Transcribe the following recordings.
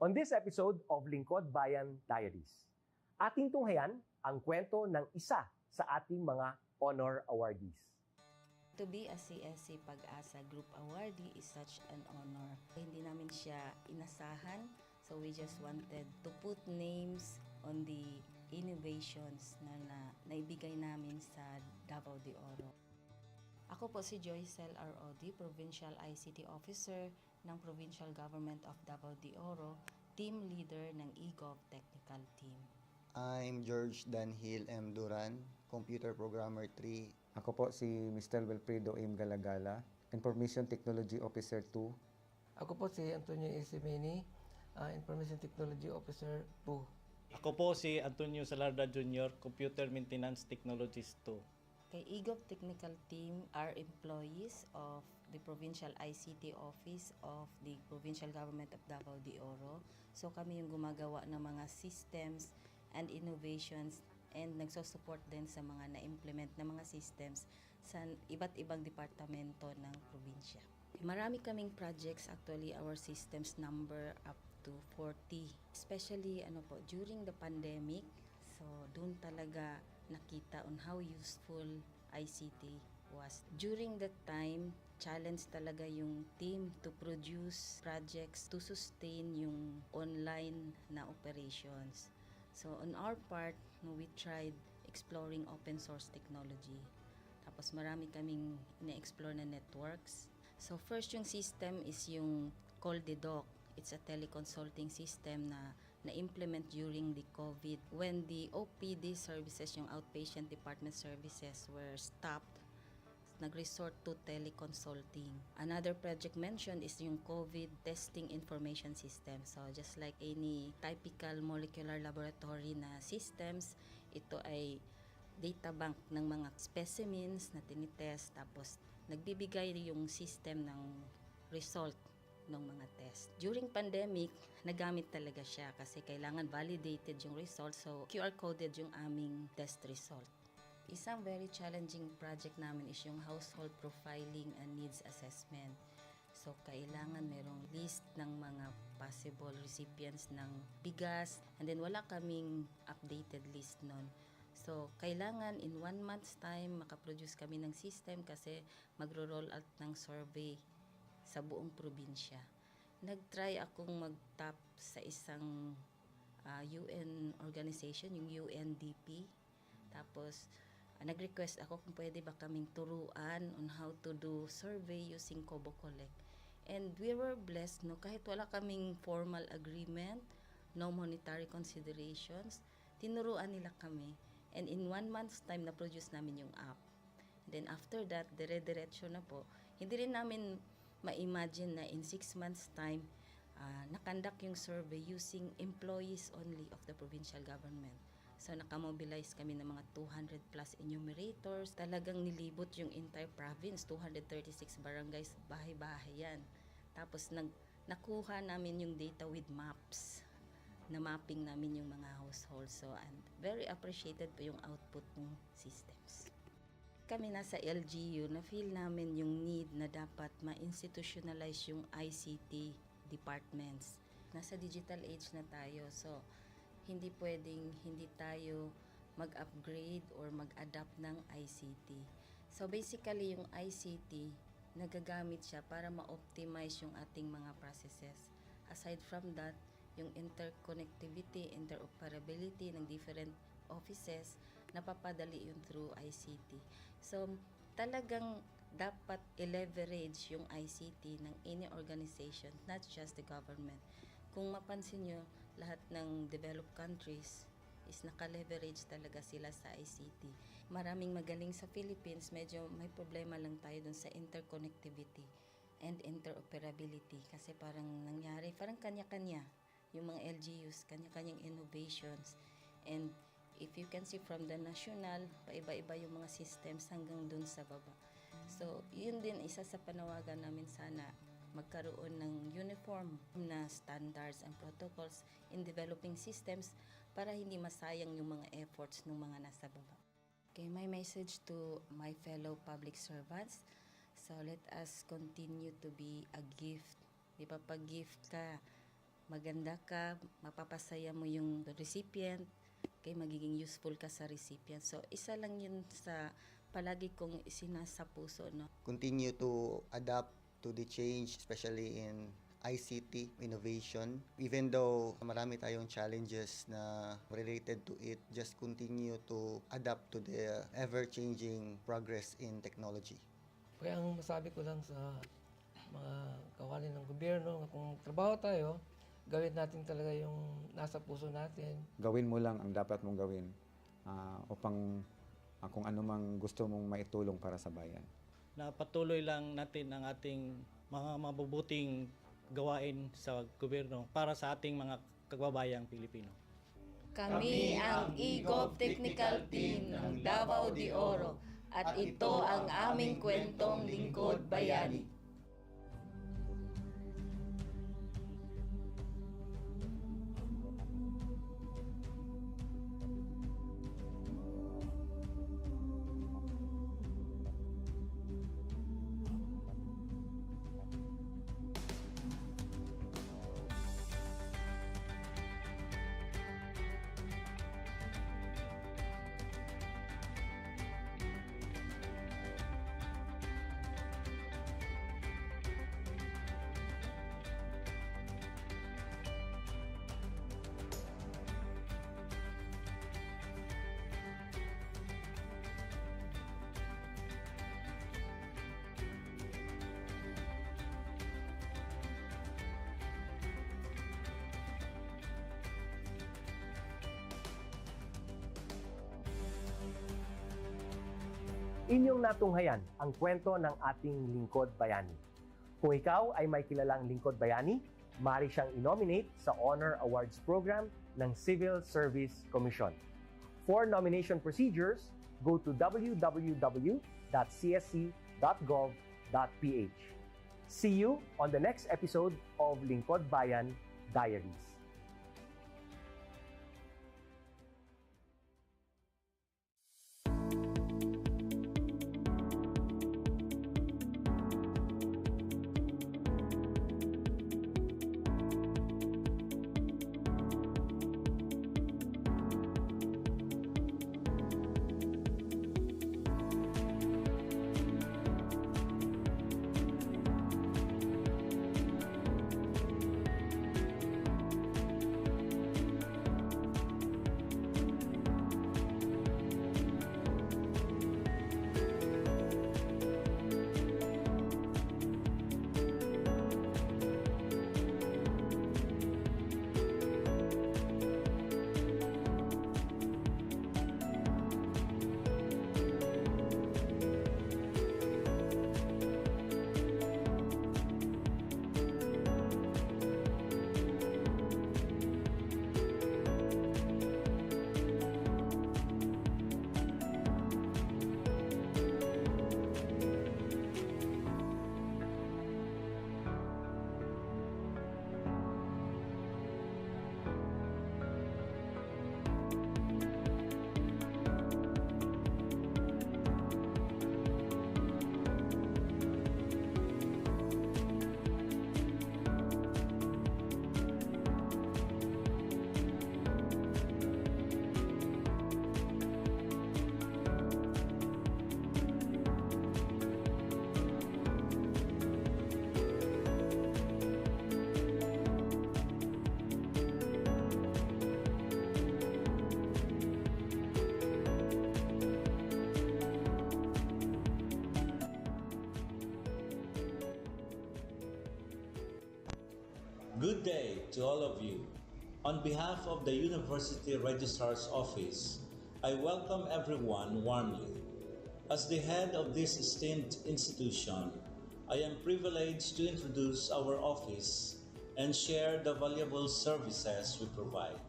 On this episode of Lingkod Bayan Diaries, ating tunghayan ang kwento ng isa sa ating mga honor awardees. To be a CSC Pag-asa Group Awardee is such an honor. Hindi namin siya inasahan, so we just wanted to put names on the innovations na naibigay namin sa Davao de Oro. Ako po si Joycel R.O.D., Provincial ICT Officer ng Provincial Government of Davao de Oro, Team Leader ng eGov Technical Team. I'm George Danhil M. Duran, Computer Programmer 3. Ako po si Mr. Wilfredo M. Galagala, Information Technology Officer 2. Ako po si Antonio Isimini, Information Technology Officer 2. Ako po si Antonio Salarda Jr., Computer Maintenance Technologist 2. Kay eGov Technical Team are employees of the Provincial ICT Office of the Provincial Government of Davao de Oro. So kami yung gumagawa ng mga systems and innovations and nagsusupport din sa mga na-implement na mga systems sa iba't ibang departamento ng probinsya. Marami kaming projects, actually our systems number up to 40. Especially during the pandemic, so doon talaga nakita on how useful ICT was. During that time, challenge talaga yung team to produce projects to sustain yung online na operations. So on our part, we tried exploring open source technology. Tapos marami kaming ina-explore na networks. So first yung system is yung CallDedoc. It's a teleconsulting system na na-implement during the COVID. When the OPD services, yung outpatient department services were stopped, nag-resort to teleconsulting. Another project mentioned is yung COVID testing information system. So just like any typical molecular laboratory na systems, ito ay data bank ng mga specimens na tinitest, tapos nagbibigay yung system ng result ng mga test. During pandemic, nagamit talaga siya kasi kailangan validated yung result, so QR coded yung aming test result. Isang very challenging project namin is yung household profiling and needs assessment. So kailangan merong list ng mga possible recipients ng bigas, and then wala kaming updated list nun. So kailangan in 1 month's time makaproduce kami ng system kasi magro-roll out ng survey sa buong probinsya. Nag-try akong mag-tap sa isang UN organization, yung UNDP. Tapos, nag-request ako kung pwede ba kaming turuan on how to do survey using Kobo Collect. And we were blessed, kahit wala kaming formal agreement, no monetary considerations, tinuruan nila kami. And in 1 month's time, na-produce namin yung app. And then after that, dire-diretso na po. Hindi rin namin ma-imagine na in 6 months' time, nakandak yung survey using employees only of the provincial government. So, nakamobilize kami ng mga 200 plus enumerators. Talagang nilibot yung entire province, 236 barangays, bahay-bahay yan. Tapos, nakuha namin yung data with maps. Na mapping namin yung mga households. So, and very appreciated po yung output ng systems. Kami nasa LGU, na-feel namin yung need na dapat ma-institutionalize yung ICT departments. Nasa digital age na tayo, so hindi pwedeng hindi tayo mag-upgrade or mag-adapt ng ICT. So basically, yung ICT, nagagamit siya para ma-optimize yung ating mga processes. Aside from that, yung interconnectivity, interoperability ng different offices, napapadali yun through ICT. So, talagang dapat i-leverage yung ICT ng any organization, not just the government. Kung mapansin nyo, lahat ng developed countries is naka-leverage talaga sila sa ICT. Maraming magaling sa Philippines, medyo may problema lang tayo dun sa interconnectivity and interoperability kasi parang nangyari, parang kanya-kanya yung mga LGUs, kanya-kanyang innovations. And if you can see from the national, paiba-iba yung mga systems hanggang dun sa baba. So, yun din isa sa panawagan namin, sana magkaroon ng uniform na standards and protocols in developing systems para hindi masayang yung mga efforts ng mga nasa baba. Okay, my message to my fellow public servants, so let us continue to be a gift. Di ba, pag gift ka, maganda ka, mapapasaya mo yung recipient, kay magiging useful ka sa recipient. So, isa lang yun sa palagi kong isinasa puso, no? Continue to adapt to the change, especially in ICT innovation. Even though marami tayong challenges na related to it, just continue to adapt to the ever-changing progress in technology. Kaya ang masabi ko lang sa mga kawani ng gobyerno, kung trabaho tayo, gawin natin talaga yung nasa puso natin. Gawin mo lang ang dapat mong gawin upang kung ano mang gusto mong maitulong para sa bayan. Na patuloy lang natin ang ating mga mabubuting gawain sa gobyerno para sa ating mga kababayang Pilipino. Kami ang eGov Technical Team ng Davao de Oro at ito ang aming kwentong lingkod bayani. Inyong natunghayan ang kwento ng ating lingkod bayani. Kung ikaw ay may kilalang lingkod bayani, maaari siyang i-nominate sa Honor Awards Program ng Civil Service Commission. For nomination procedures, go to www.csc.gov.ph. See you on the next episode of Lingkod Bayan Diaries. Good day to all of you. On behalf of the University Registrar's Office, I welcome everyone warmly. As the head of this esteemed institution, I am privileged to introduce our office and share the valuable services we provide.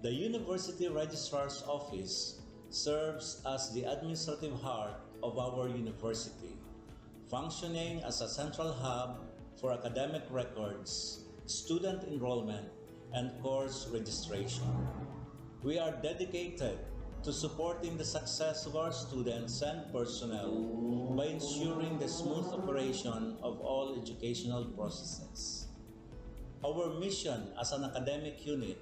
The University Registrar's Office serves as the administrative heart of our university, functioning as a central hub for academic records, student enrollment, and course registration. We are dedicated to supporting the success of our students and personnel by ensuring the smooth operation of all educational processes. Our mission as an academic unit,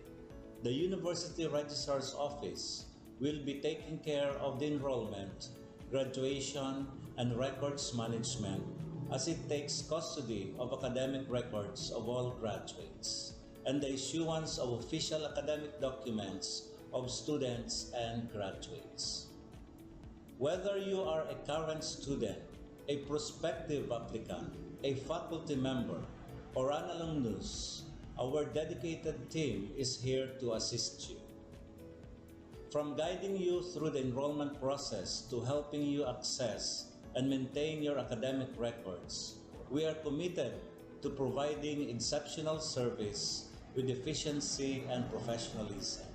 the University Registrar's Office, will be taking care of the enrollment, graduation, and records management as it takes custody of academic records of all graduates and the issuance of official academic documents of students and graduates. Whether you are a current student, a prospective applicant, a faculty member, or an alumnus, our dedicated team is here to assist you. From guiding you through the enrollment process to helping you access and maintain your academic records, we are committed to providing exceptional service with efficiency and professionalism.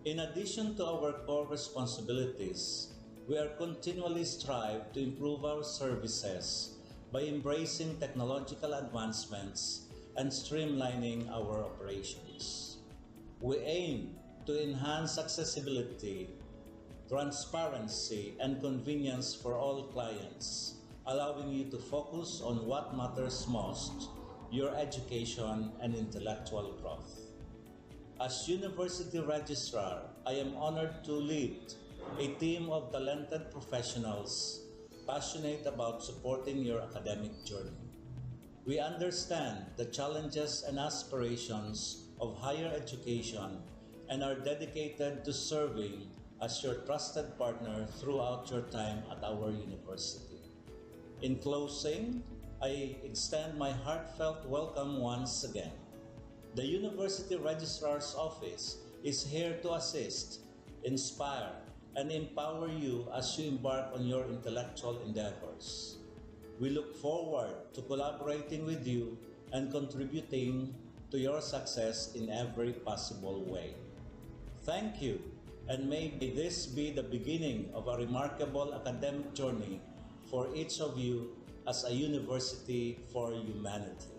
In addition to our core responsibilities, we are continually strive to improve our services by embracing technological advancements and streamlining our operations. We aim to enhance accessibility, transparency, and convenience for all clients, allowing you to focus on what matters most, your education and intellectual growth. As University Registrar, I am honored to lead a team of talented professionals passionate about supporting your academic journey. We understand the challenges and aspirations of higher education and are dedicated to serving as your trusted partner throughout your time at our university. In closing, I extend my heartfelt welcome once again. The University Registrar's Office is here to assist, inspire, and empower you as you embark on your intellectual endeavors. We look forward to collaborating with you and contributing to your success in every possible way. Thank you, and may this be the beginning of a remarkable academic journey for each of you as a university for humanity.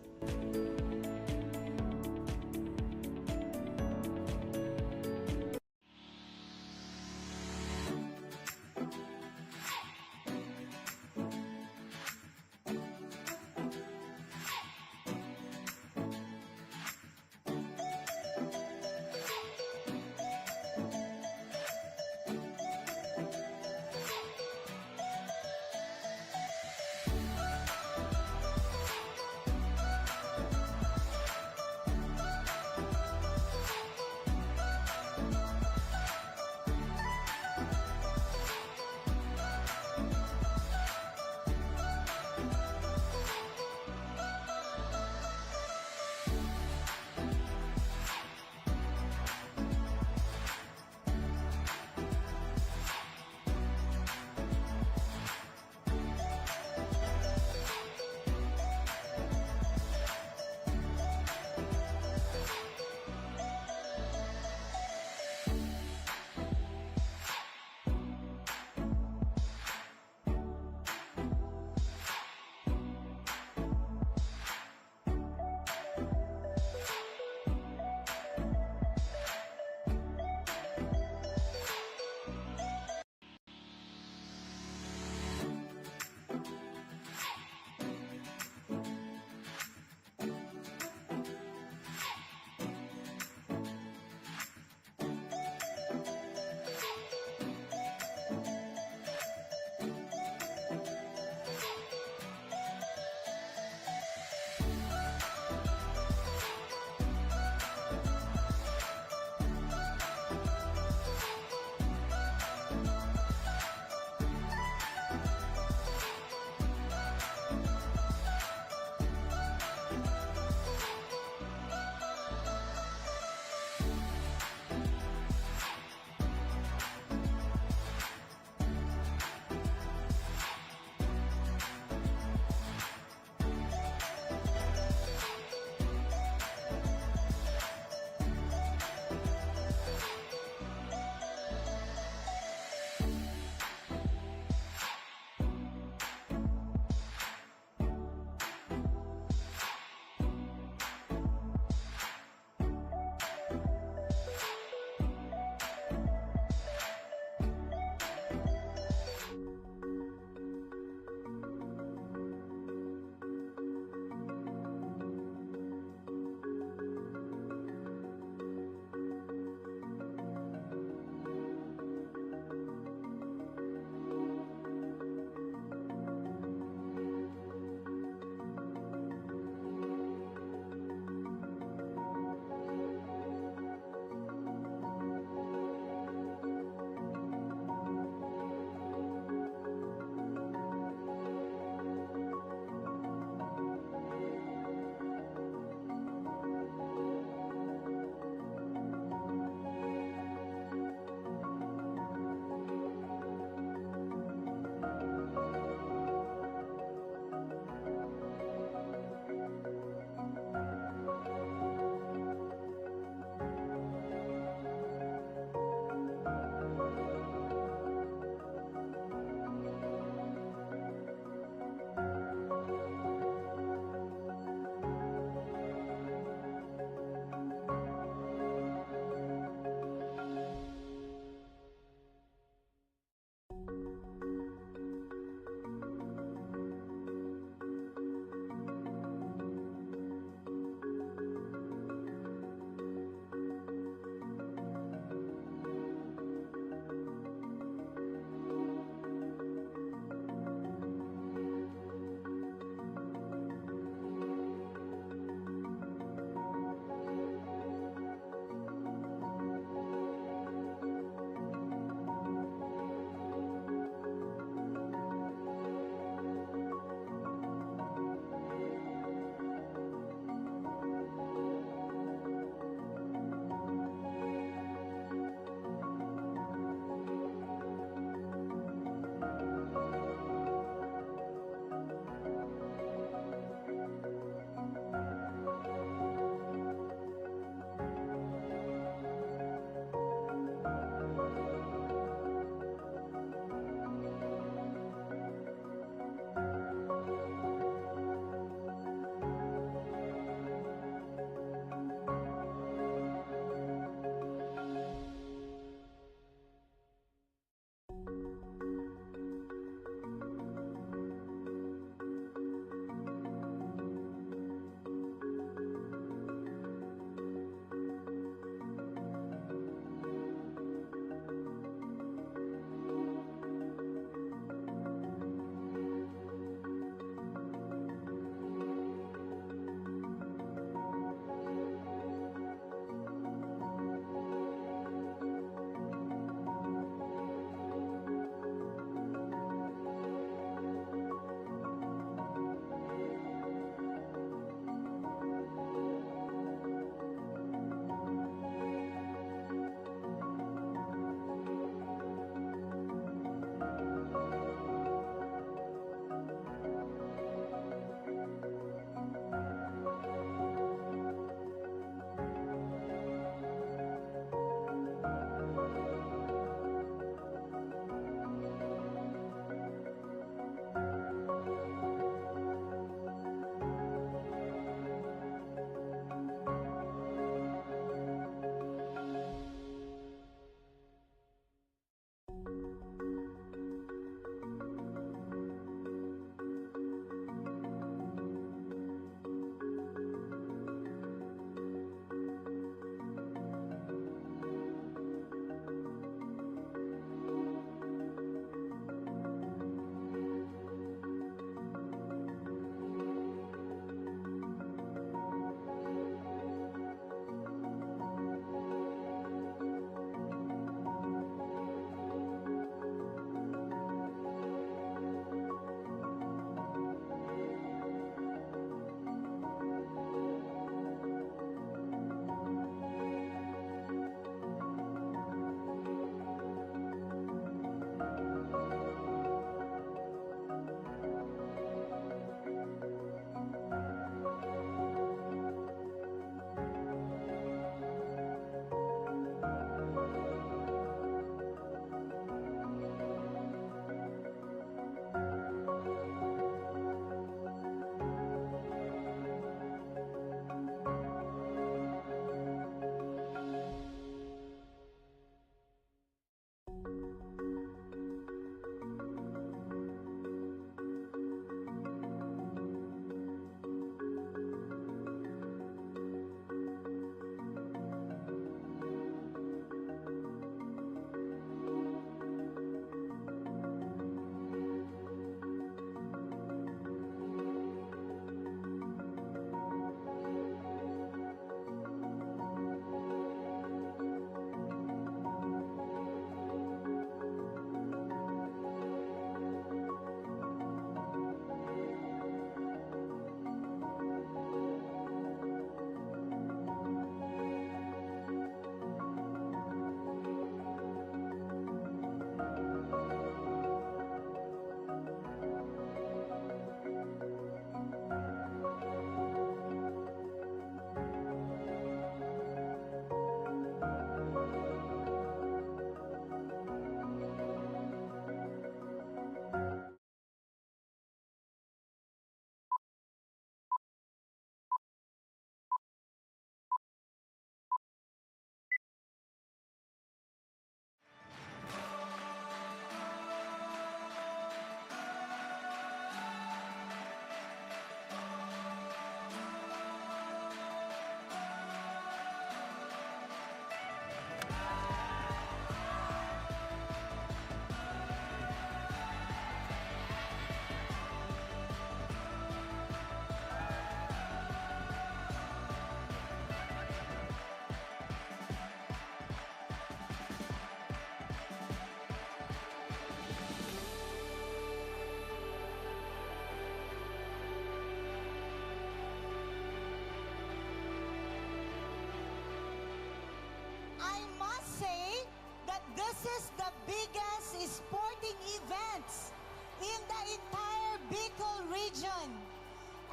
This is the biggest sporting events in the entire Bicol region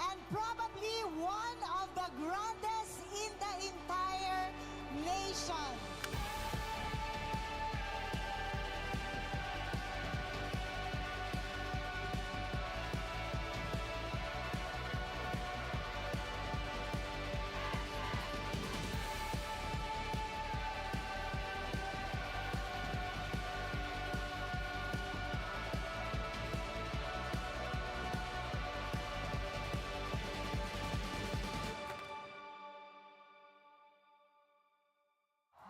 and probably one of the grandest in the entire nation.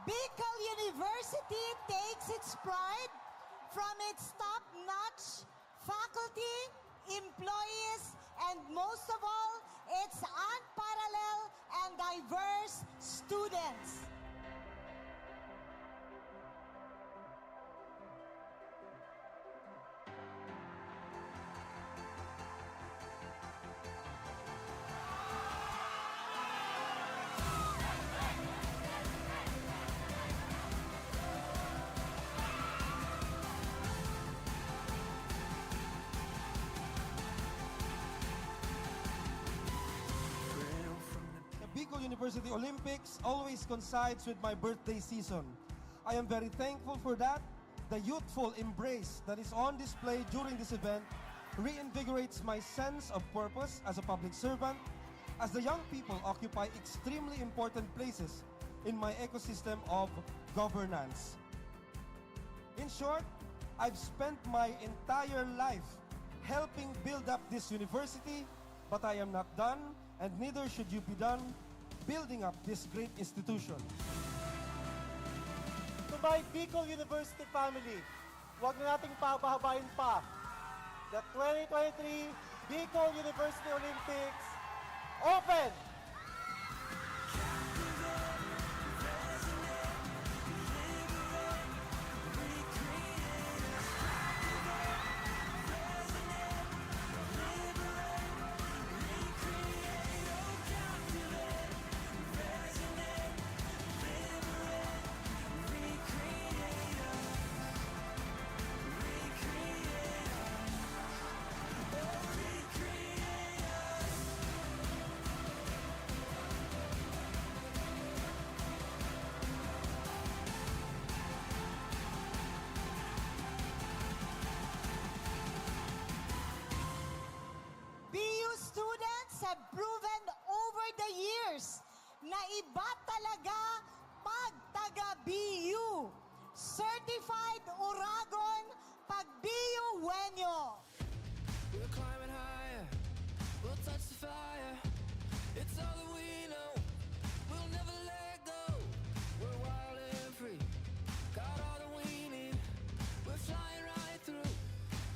Bicol University takes its pride from its top-notch faculty, employees, and most of all, its unparalleled and diverse students. The Bicol University Olympics always coincides with my birthday season. I am very thankful for that. The youthful embrace that is on display during this event reinvigorates my sense of purpose as a public servant, as the young people occupy extremely important places in my ecosystem of governance. In short, I've spent my entire life helping build up this university, but I am not done, and neither should you be done building up this great institution. To my Bicol University family, huwag na nating pabahabain pa. The 2023 Bicol University Olympics open! BU students have proven over the years na iba talaga pag taga-BU. Certified Uragon pag BU Wenyo. We're climbing higher, we'll touch the fire. It's all that we know, we'll never let go. We're wild and free, got all that we need. We're flying right through,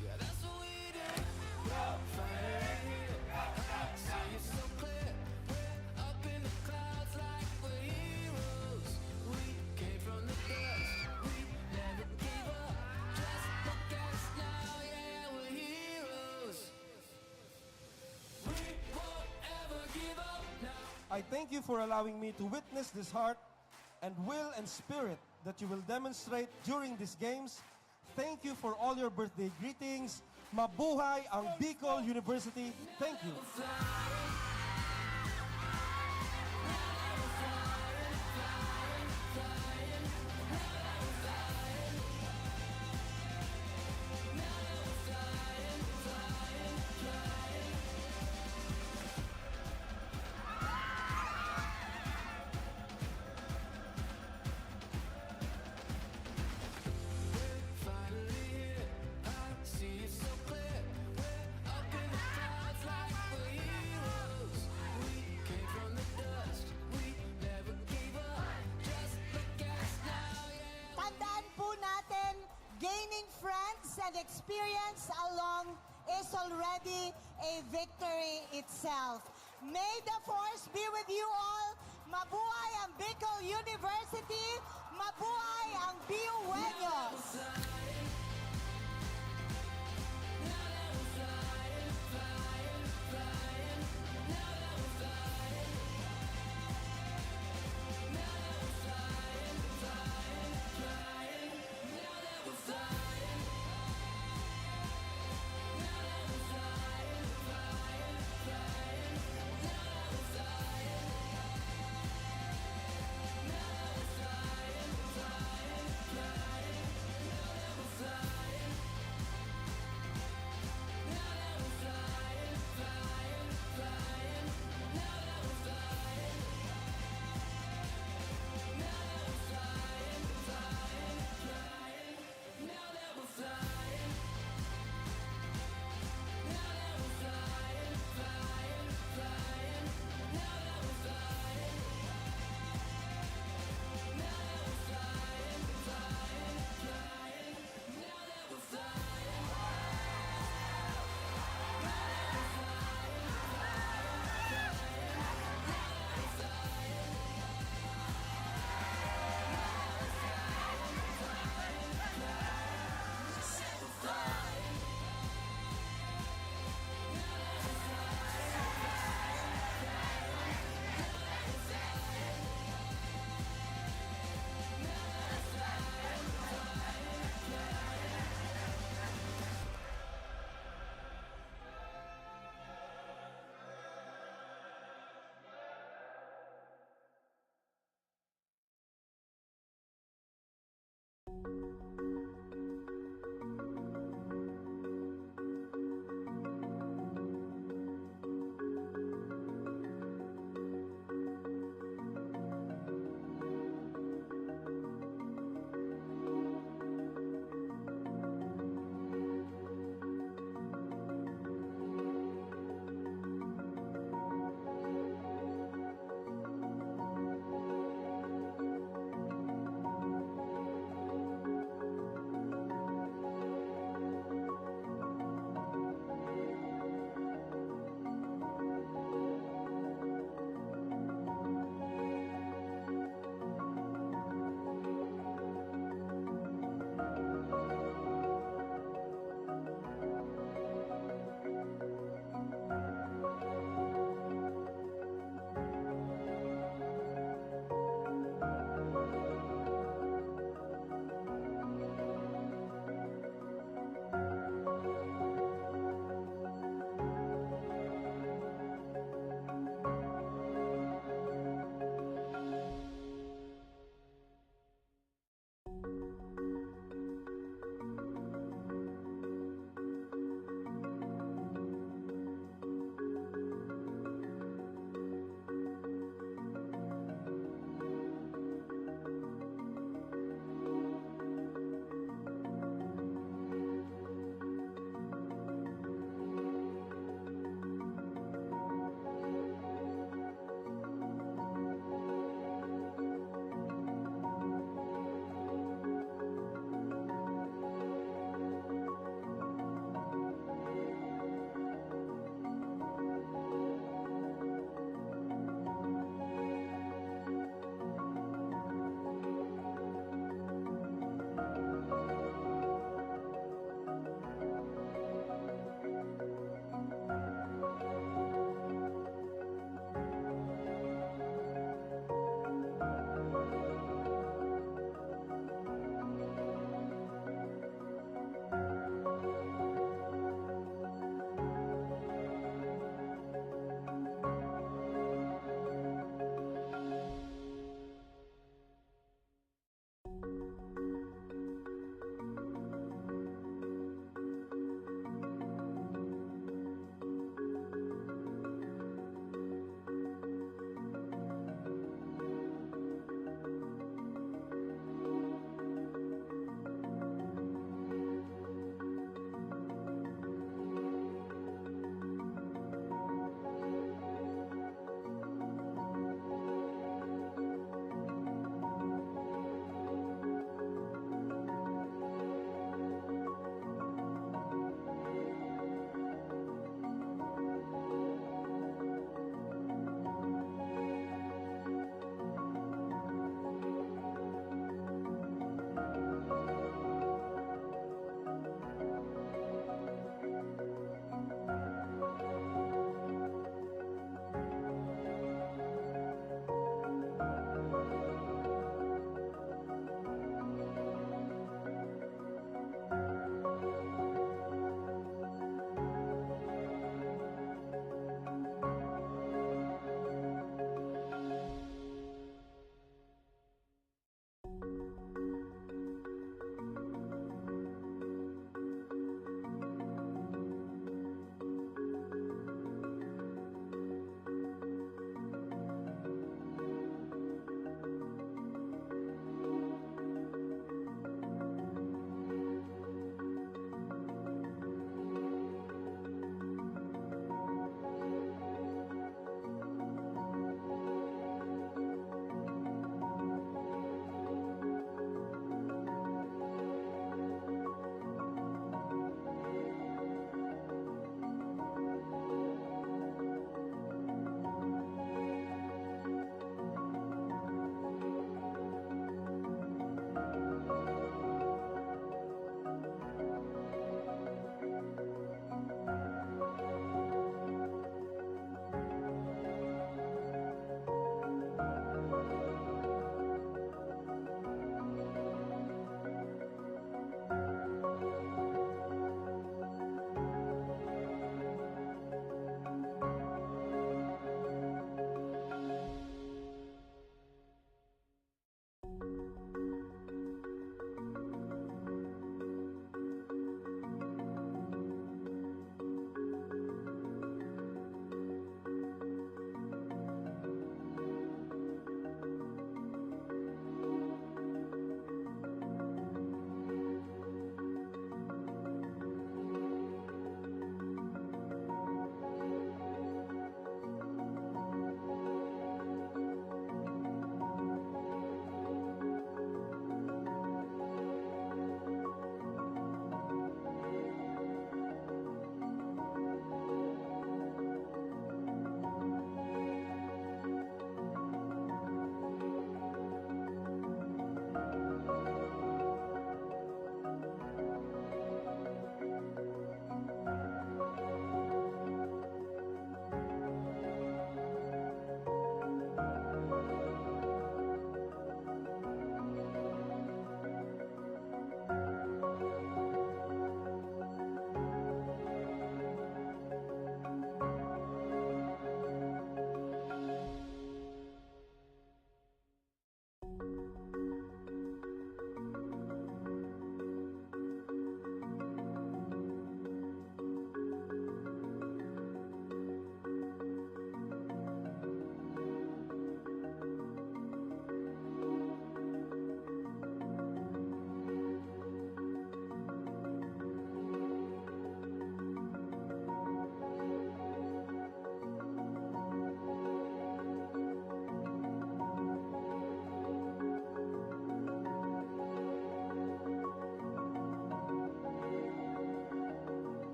yeah, that's what we do. We're fighting here, I see it so clear. We're up in the clouds like we're heroes. We came from the dust, we never gave up. Just look at us now, yeah, we're heroes. We won't ever give up now. I thank you for allowing me to witness this heart and will and spirit that you will demonstrate during these games. Thank you for all your birthday greetings. Mabuhay ang Bicol University. Thank you. Finally here, I see it so clear. We're up in the clouds like we're heroes. We came from the dust, we never gave up. Just look at us now, yeah. Tandaan po natin, gaining friends and experience along is already a victory itself. May the force be with you all. Mabuhay ang Bicol University. Mabuhay ang BU Wenyo.